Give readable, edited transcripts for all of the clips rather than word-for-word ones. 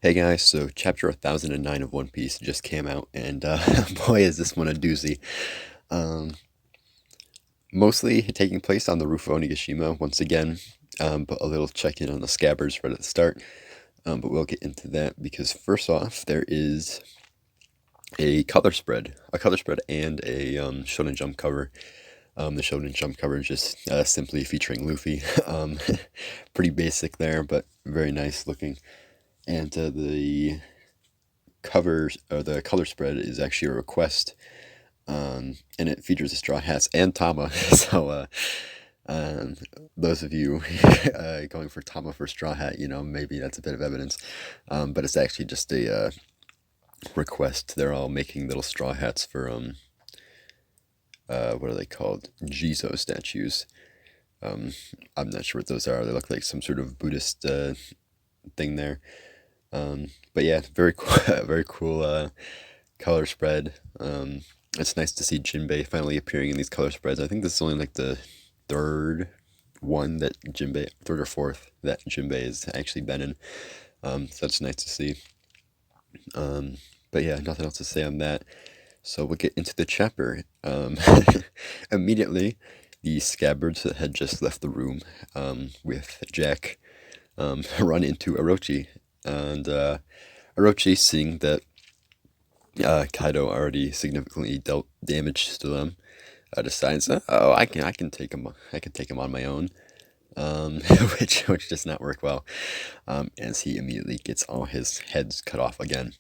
Hey guys, so chapter 1009 of One Piece just came out, and boy, is this one a doozy. Um, Mostly taking place on the roof of Onigashima once again, but a little check in on the Scabards right at the start. But we'll get into that because first off, there is a color spread, and a Shonen Jump cover. The Shonen Jump cover is just simply featuring Luffy. Pretty basic there, but very nice looking. And the covers or the color spread is actually a request, and it features the Straw Hats and Tama. So um, those of you going for Tama for Straw Hat, maybe that's a bit of evidence, but it's actually just a request. They're all making little straw hats for what are they called? Jizo statues. I'm not sure what those are. They look like some sort of Buddhist thing there. But yeah, very cool, very cool color spread. It's nice to see Jinbei finally appearing in these color spreads. I think this is only like the third or fourth that Jinbei has actually been in. So that's nice to see. But yeah, nothing else to say on that. So we'll get into the chapter. Immediately, the Scabards that had just left the room with Jack run into Orochi. And Orochi, seeing that Kaido already significantly dealt damage to them, decides, oh, I can take him on my own, which does not work well, as he immediately gets all his heads cut off again.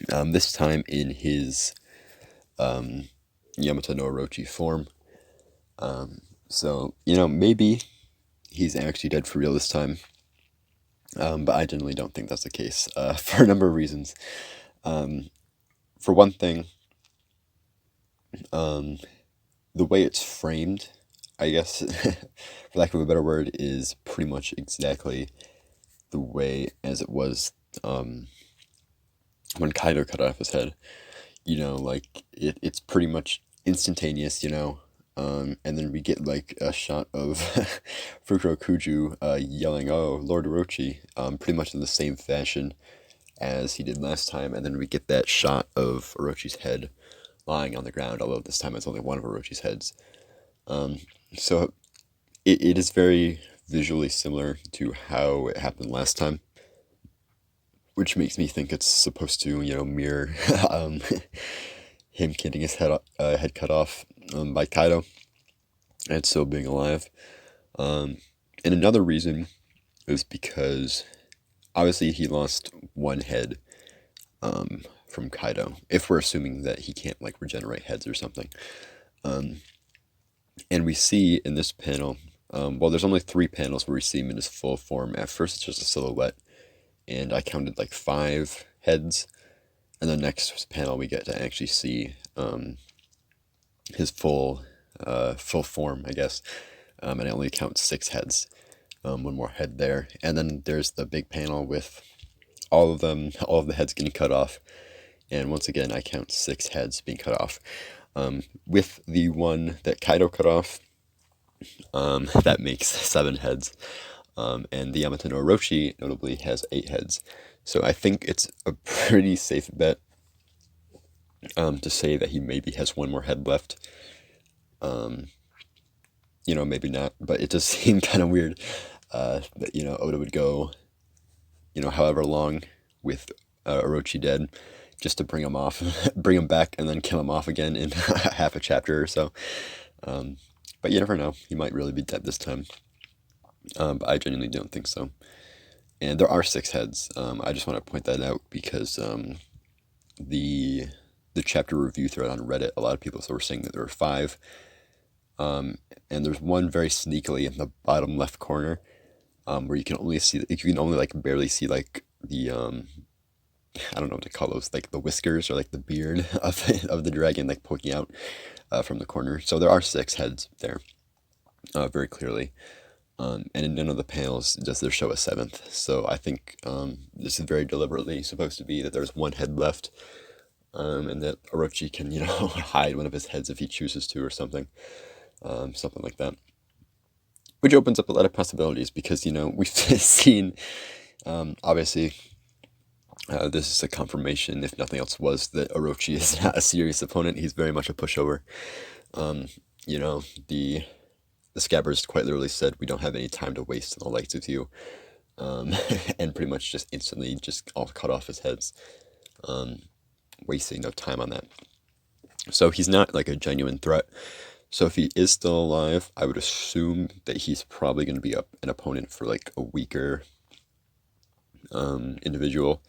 This time in his Yamato no Orochi form. So maybe he's actually dead for real this time. But I generally don't think that's the case, for a number of reasons. For one thing, the way it's framed, I guess, for lack of a better word, is pretty much exactly the way as it was when Kaido cut off his head. Like it's pretty much instantaneous, and then we get like a shot of Fukurokuju yelling, "Oh, Lord Orochi," pretty much in the same fashion as he did last time, and then we get that shot of Orochi's head lying on the ground, although this time it's only one of Orochi's heads. So it is very visually similar to how it happened last time, which makes me think it's supposed to, mirror him getting his head cut off by Kaido and still being alive. And another reason is because obviously he lost one head from Kaido, if we're assuming that he can't like regenerate heads or something. And we see in this panel, well, there's only 3 panels where we see him in his full form. At first it's just a silhouette, and I counted like 5 heads, and the next panel we get to actually see his full form, I guess, and I only count 6 heads, one more head there, and then there's the big panel with all of the heads getting cut off, and once again I count 6 heads being cut off, with the one that Kaido cut off, that makes 7 heads. And the Yamato no Orochi notably has 8 heads. So I think it's a pretty safe bet to say that he maybe has one more head left. Maybe not, but it does seem kind of weird that, Oda would go, however long with Orochi dead just to bring him off, bring him back, and then kill him off again in half a chapter or so. But you never know. He might really be dead this time. But I genuinely don't think so. And there are 6 heads. I just want to point that out because the chapter review thread on Reddit, a lot of people were saying that there were 5. And there's one very sneakily in the bottom left corner, where you can only like barely see like the I don't know what to call those, like the whiskers or like the beard of the dragon like poking out from the corner. So there are 6 heads there, very clearly. And in none of the panels does there show a 7th. So I think this is very deliberately supposed to be that there's 1 head left, and that Orochi can, hide one of his heads if he chooses to or something. Something like that. Which opens up a lot of possibilities because, we've seen, obviously, This is a confirmation, if nothing else was, that Orochi is not a serious opponent. He's very much a pushover. Um, you know, the Scabbers quite literally said, "We don't have any time to waste on the likes of you," um, and pretty much just instantly just all cut off his heads, um, wasting no time on that. So he's not like a genuine threat. So if he is still alive, I would assume that he's probably going to be an opponent for like a weaker individual.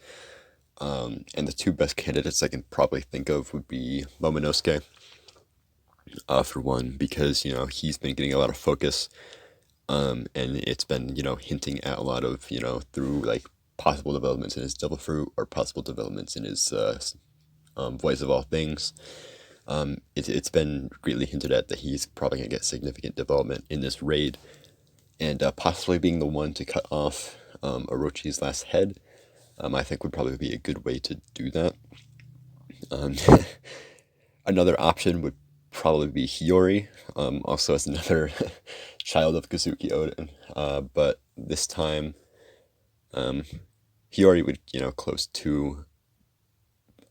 And the two best candidates I can probably think of would be Momonosuke, for one, because he's been getting a lot of focus, and it's been hinting at a lot of through like possible developments in his Devil Fruit or possible developments in his Voice of All Things. It's been greatly hinted at that he's probably gonna get significant development in this raid, and possibly being the one to cut off Orochi's last head. I think would probably be a good way to do that. Um, Another option would probably be Hiyori, also as another child of Kazuki Oden. But this time, Hiyori would, close two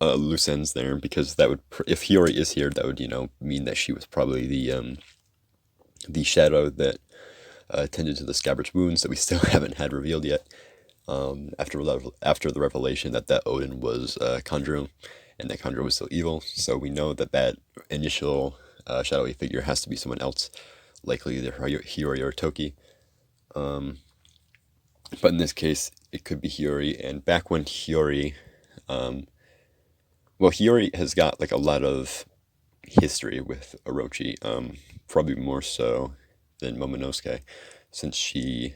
loose ends there, because that would, if Hiyori is here, that would, mean that she was probably the shadow that tended to the Scabbard's wounds that we still haven't had revealed yet. After the revelation that Odin was Kanjuro, and that Kanjuro was still evil, so we know that initial shadowy figure has to be someone else, likely either Hiyori or Toki. But in this case, it could be Hiyori. And back when Hiyori, Hiyori has got like a lot of history with Orochi, probably more so than Momonosuke, since she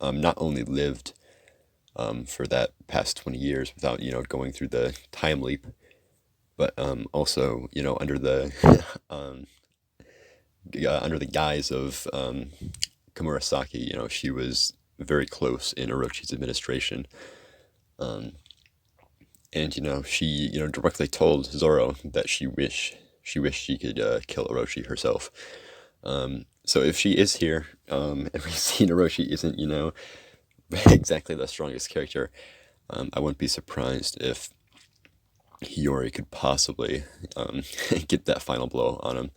not only lived for that past 20 years without going through the time leap, but also under the under the guise of Komurasaki, she was very close in Orochi's administration, and she directly told Zoro that she wished she could kill Orochi herself. So if she is here, and we've seen Orochi isn't exactly the strongest character, I wouldn't be surprised if Hiyori could possibly get that final blow on him.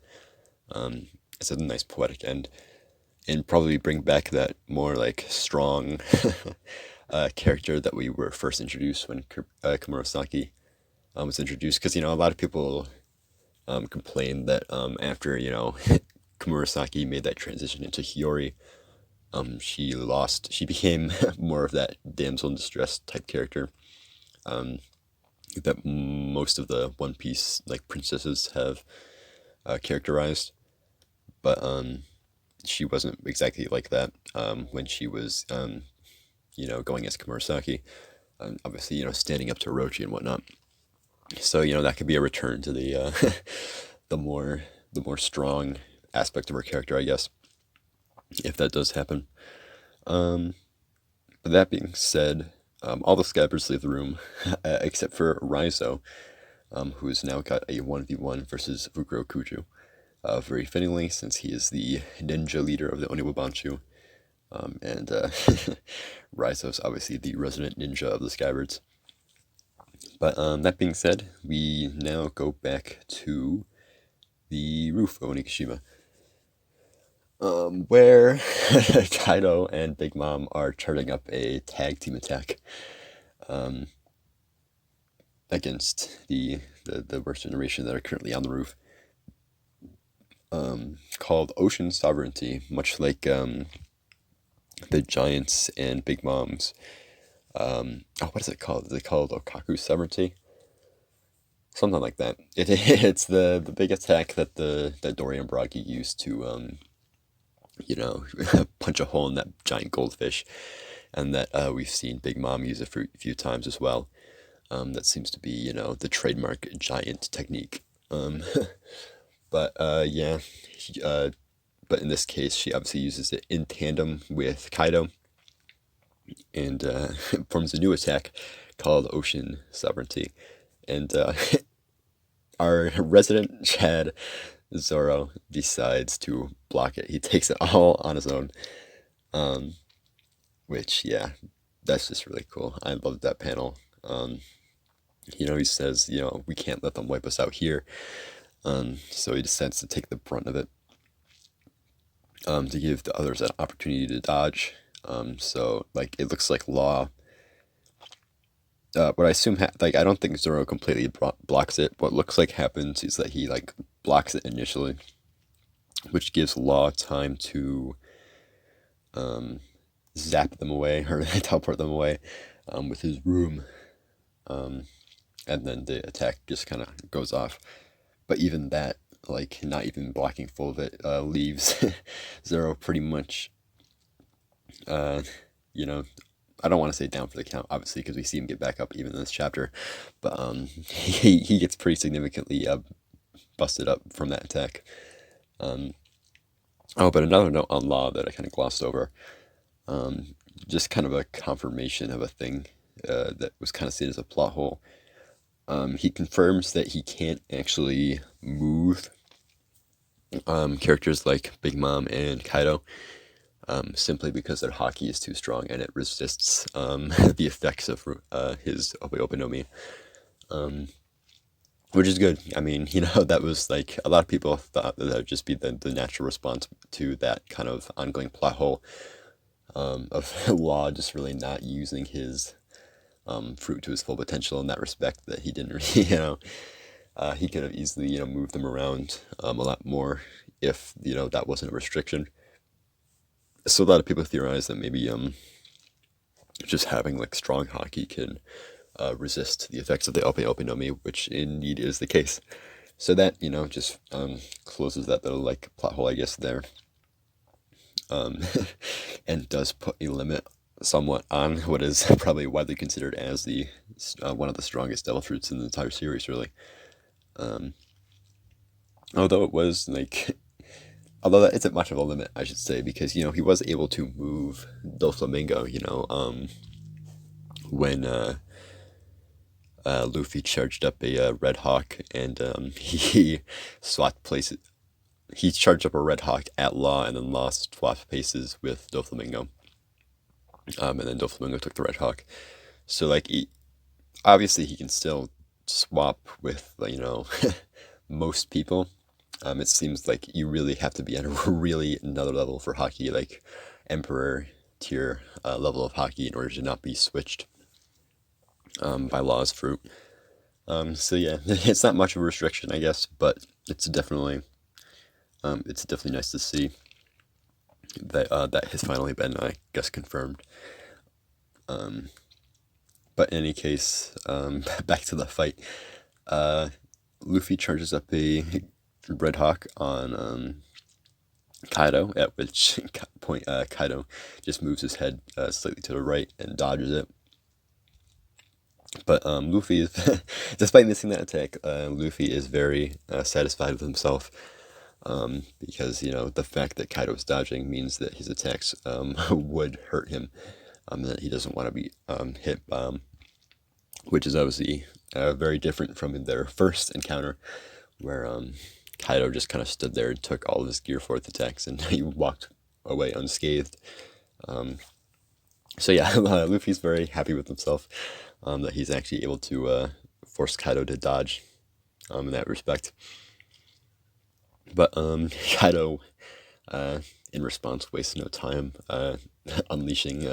It's a nice poetic end, and probably bring back that more like strong character that we were first introduced when Komurasaki was introduced. Because a lot of people complained that after Komurasaki made that transition into Hiyori, she became more of that damsel in distress type character that most of the One Piece like princesses have characterized, but she wasn't exactly like that when she was going as Komurasaki, obviously standing up to Orochi and whatnot. So that could be a return to the the more strong aspect of her character, I guess, if that does happen. But that being said, all the Scabbers leave the room except for Raizo, who's now got a 1v1 versus Fukuro Kuju. Very fittingly, since he is the ninja leader of the Oniwabanchu. And Raizo's obviously the resident ninja of the Scabbards. But that being said, we now go back to the roof of Onigashima, where Kaido and Big Mom are charting up a tag team attack against the worst generation that are currently on the roof, called Ocean Sovereignty, much like the Giants and Big Moms. What is it called? Is it called Okaku Sovereignty? Something like that. It's the big attack that Dory and Bragi used to punch a hole in that giant goldfish, and that we've seen Big Mom use a few times as well. That seems to be the trademark giant technique. But yeah, but in this case, she obviously uses it in tandem with Kaido, and forms a new attack called Ocean Sovereignty. And our resident Chad, Zoro, decides to block it. He takes it all on his own, which, yeah, that's just really cool. I loved that panel. he says, we can't let them wipe us out here. So he decides to take the brunt of it, to give the others an opportunity to dodge. So like it looks like Law. What I assume, like I don't think Zoro completely blocks it. What looks like happens is that he like blocks it initially, which gives Law time to zap them away or teleport them away with his room, and then the attack just kind of goes off. But even that, like not even blocking full of it, leaves Zoro pretty much, you know, I don't want to say down for the count, obviously, because we see him get back up even in this chapter, but he gets pretty significantly busted up from that attack. Oh, but another note on Law that I kind of glossed over, just kind of a confirmation of a thing that was kind of seen as a plot hole. He confirms that he can't actually move characters like Big Mom and Kaido, simply because their haki is too strong and it resists the effects of his Ope no Mi, which is good. I mean, that was like a lot of people thought that would just be the natural response to that kind of ongoing plot hole of Law just really not using his fruit to his full potential in that respect, that he didn't really, he could have easily, moved them around a lot more if, that wasn't a restriction. So a lot of people theorize that maybe just having like strong haki can resist the effects of the Ope no Mi, which indeed is the case. So that, just closes that little like plot hole, I guess, there. And does put a limit somewhat on what is probably widely considered as the one of the strongest devil fruits in the entire series, really. Although it was like, although that isn't much of a limit, I should say, because he was able to move Doflamingo, when Luffy charged up a Red Hawk, and he swapped places. He charged up a Red Hawk at Law, and then Law swapped places with Doflamingo. And then Doflamingo took the Red Hawk. So like, obviously he can still swap with most people. It seems like you really have to be at a really another level for haki, like Emperor tier level of haki, in order to not be switched by Law's fruit. So yeah, it's not much of a restriction, I guess, but it's definitely nice to see that that has finally been, I guess, confirmed. But in any case, back to the fight. Luffy charges up a Red Hawk on Kaido, at which point Kaido just moves his head slightly to the right and dodges it. But Luffy is, despite missing that attack, Luffy is very satisfied with himself, because the fact that Kaido is dodging means that his attacks would hurt him, that he doesn't want to be hit, which is obviously very different from their first encounter, where Kaido just kind of stood there and took all of his Gear 4th attacks, and he walked away unscathed. So yeah, Luffy's very happy with himself, that he's actually able to force Kaido to dodge in that respect. But Kaido, in response, wastes no time unleashing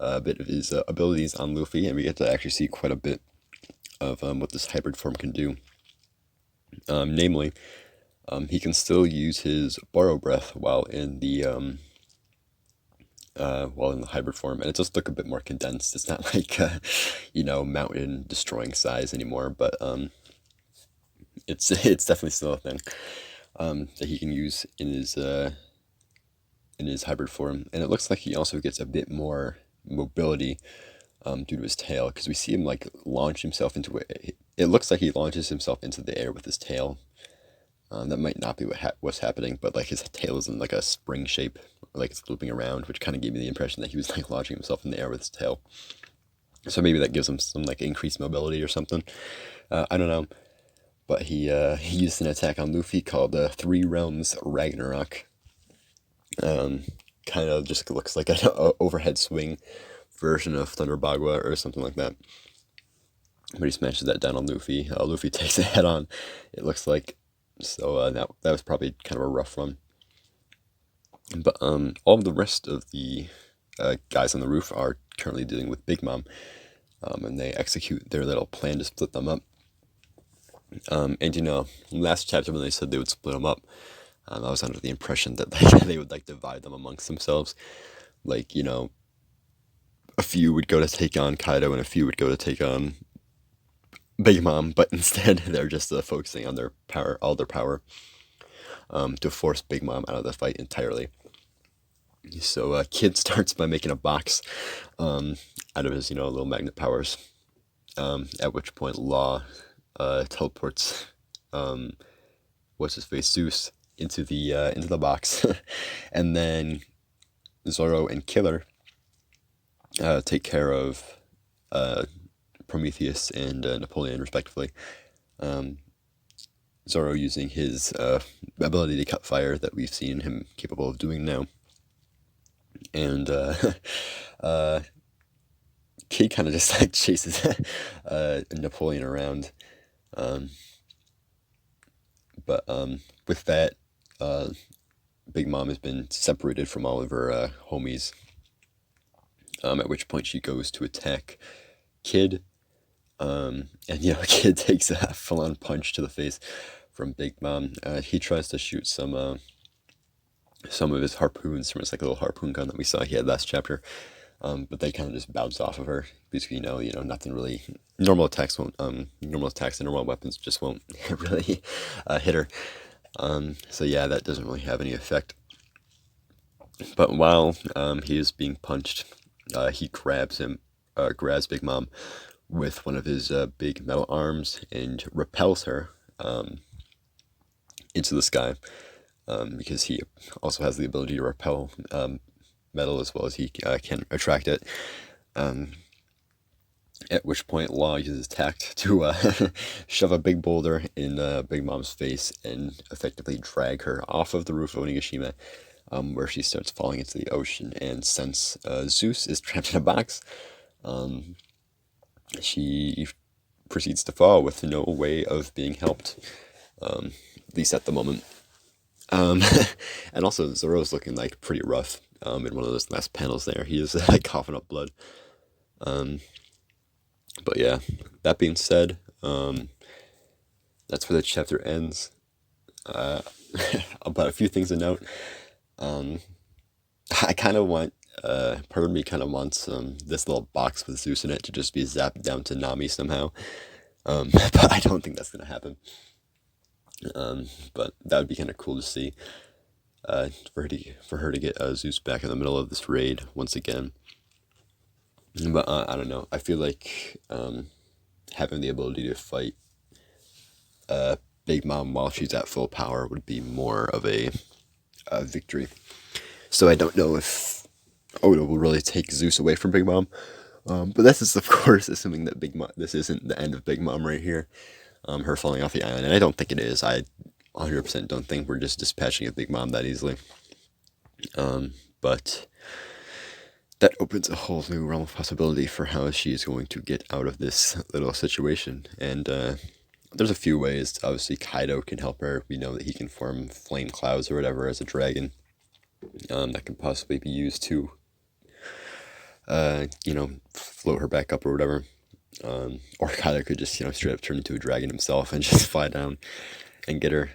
a bit of his abilities on Luffy, and we get to actually see quite a bit of what this hybrid form can do. Namely, he can still use his borrow breath while in the hybrid form, and it does look a bit more condensed. It's not like mountain destroying size anymore, but it's definitely still a thing that he can use in his hybrid form, and it looks like he also gets a bit more mobility due to his tail, because we see him like launch himself into it. It looks like he launches himself into the air with his tail. That might not be what's happening, but like his tail is in like a spring shape, like it's looping around, which kind of gave me the impression that he was like launching himself in the air with his tail. So maybe that gives him some like increased mobility or something. I don't know, but he used an attack on Luffy called Three Realms Ragnarok. Kind of just looks like an overhead swing version of Thunder Bagua or something like that. but he smashes that down on Luffy. Luffy takes it head on, it looks like. So that was probably kind of a rough run. But all of the rest of the guys on the roof are currently dealing with Big Mom, and they execute their little plan to split them up. And last chapter when they said they would split them up, I was under the impression that they would like divide them amongst themselves. Like, a few would go to take on Kaido and a few would go to take on Big Mom, but instead they're just focusing on their power, all their power, to force Big Mom out of the fight entirely. So Kid starts by making a box out of his, little magnet powers. At which point Law teleports what's his face, Zeus, into the box, and then Zoro and Killer take care of Prometheus and Napoleon, respectively. Zoro using his ability to cut fire that we've seen him capable of doing now. And Kid kind of just like chases Napoleon around. But with that, Big Mom has been separated from all of her homies. At which point she goes to attack Kid. And Kid takes a full-on punch to the face from Big Mom. He tries to shoot some of his harpoons from his little harpoon gun that we saw he had last chapter, but they kind of just bounce off of her because nothing really. Normal attacks and normal weapons just won't really hit her. So yeah, that doesn't really have any effect. But while he is being punched, he grabs Big Mom with one of his big metal arms and repels her into the sky, because he also has the ability to repel metal as well as he can attract it. At which point Law uses tact to shove a big boulder in Big Mom's face and effectively drag her off of the roof of Onigashima, where she starts falling into the ocean. And since Zeus is trapped in a box, she proceeds to fall with no way of being helped, at least at the moment. And also Zoro's looking like pretty rough in one of those last panels there. He is like coughing up blood. But yeah, that being said, that's where the chapter ends. About a few things to note. I kind of want, part of me kind of wants this little box with Zeus in it to just be zapped down to Nami somehow. But I don't think that's going to happen. But that would be kind of cool to see, for her to get Zeus back in the middle of this raid once again. But I don't know. I feel like having the ability to fight Big Mom while she's at full power would be more of a victory. So I don't know if Oda will really take Zeus away from Big Mom. But this is, of course, assuming that this isn't the end of Big Mom right here. Her falling off the island. And I don't think it is. I 100% don't think we're just dispatching a Big Mom that easily. But that opens a whole new realm of possibility for how she is going to get out of this little situation. And there's a few ways. Obviously, Kaido can help her. We know that he can form flame clouds or whatever as a dragon. That can possibly be used to, float her back up or whatever. Or Kaido could just, straight up turn into a dragon himself and just fly down and get her.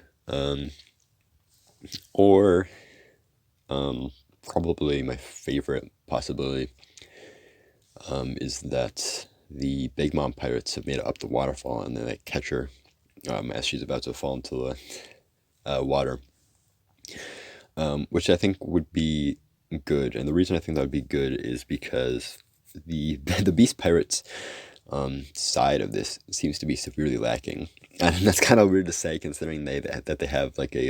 Or probably my favorite possibility is that the Big Mom pirates have made it up the waterfall and then they catch her as she's about to fall into the water, which I think would be good. And the reason I think that would be good is because the Beast Pirates side of this seems to be severely lacking, and that's kind of weird to say considering that they have like a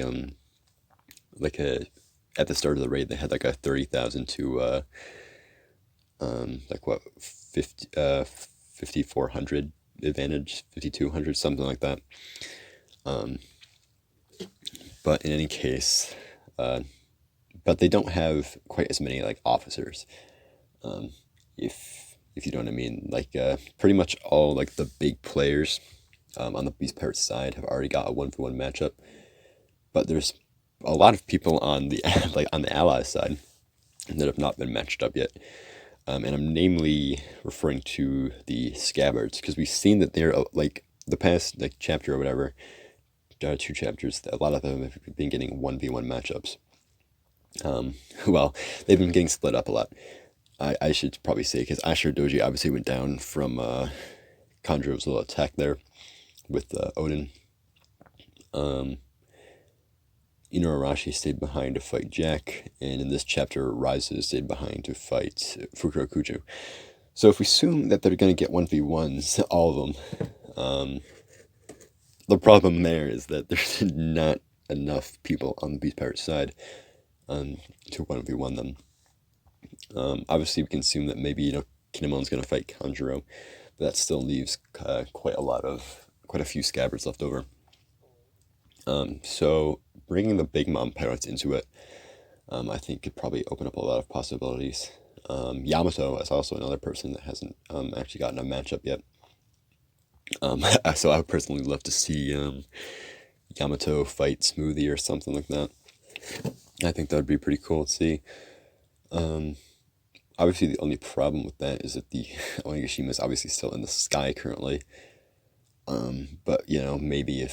at the start of the raid they had like a 30,000 to 5,400 advantage, 5,200, something like that. But in any case, but they don't have quite as many like officers. If if you know what I mean. Like, pretty much all, like, the big players on the Beast Pirates side have already got a 1v1 matchup. But there's a lot of people on the like on the Allies side that have not been matched up yet. And I'm namely referring to the Scabards, because we've seen that they're like the past like chapter or whatever, 2 chapters. A lot of them have been getting 1v1 matchups. Well, they've been getting split up a lot. I should probably say, because Ashura Doji obviously went down from Conjuro's little attack there with Odin. Orochi stayed behind to fight Jack, and in this chapter, Ryza stayed behind to fight Fukurokuju. So if we assume that they're going to get 1v1s, all of them, the problem there is that there's not enough people on the Beast Pirate side to 1v1 them. Obviously, we can assume that maybe, Kinemon's going to fight Kanjuro, but that still leaves quite a few Scabards left over. So bringing the Big Mom Pirates into it, I think could probably open up a lot of possibilities. Yamato is also another person that hasn't actually gotten a matchup yet. So I would personally love to see Yamato fight Smoothie or something like that. I think that would be pretty cool to see. Obviously, the only problem with that is that the Onigashima is obviously still in the sky currently. But, maybe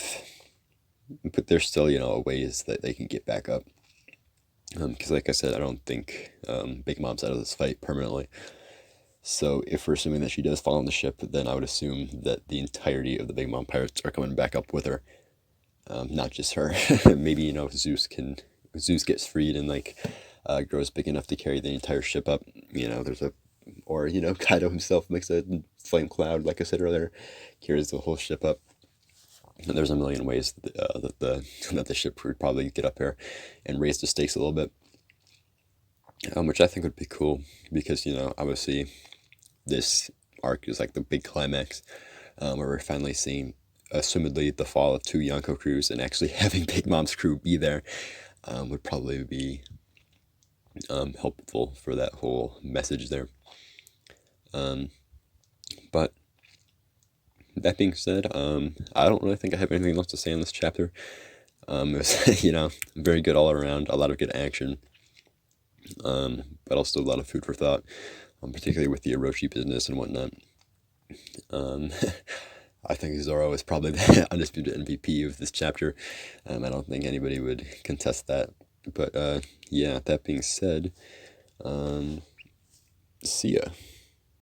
but there's still, ways that they can get back up. Because like I said, I don't think Big Mom's out of this fight permanently. So if we're assuming that she does fall on the ship, then I would assume that the entirety of the Big Mom Pirates are coming back up with her. Not just her. Maybe, Zeus gets freed and grows big enough to carry the entire ship up. Or Kaido himself makes a flame cloud, like I said earlier, carries the whole ship up. And there's a million ways that the ship would probably get up here and raise the stakes a little bit, which I think would be cool, because obviously this arc is like the big climax, where we're finally seeing, assumedly, the fall of 2 Yonko crews, and actually having Big Mom's crew be there would probably be helpful for that whole message there. But that being said, I don't really think I have anything else to say on this chapter. It was, very good all around, a lot of good action, but also a lot of food for thought, particularly with the Orochi business and whatnot. I think Zoro is probably the undisputed MVP of this chapter. I don't think anybody would contest that. But, yeah, that being said, see ya.